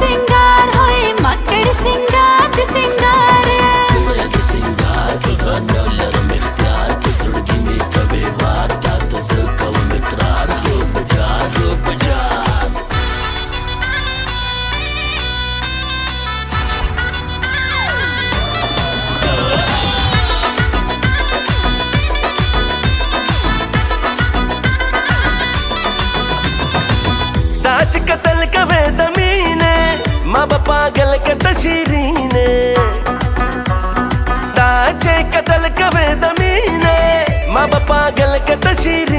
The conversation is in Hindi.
सिंगार होय माकड सिंगार सिंगार मराठी सिंगार तुझा नवलर मिख्यार तुझुडगी मी कवे वार्ता तुझं कवम इकरार हो बजार हो बजार दाच कतल कवे दमीने माँ बापा गल के तशीरीने दाचे कतल कवे दमीने माँ बापा गल के तशीरी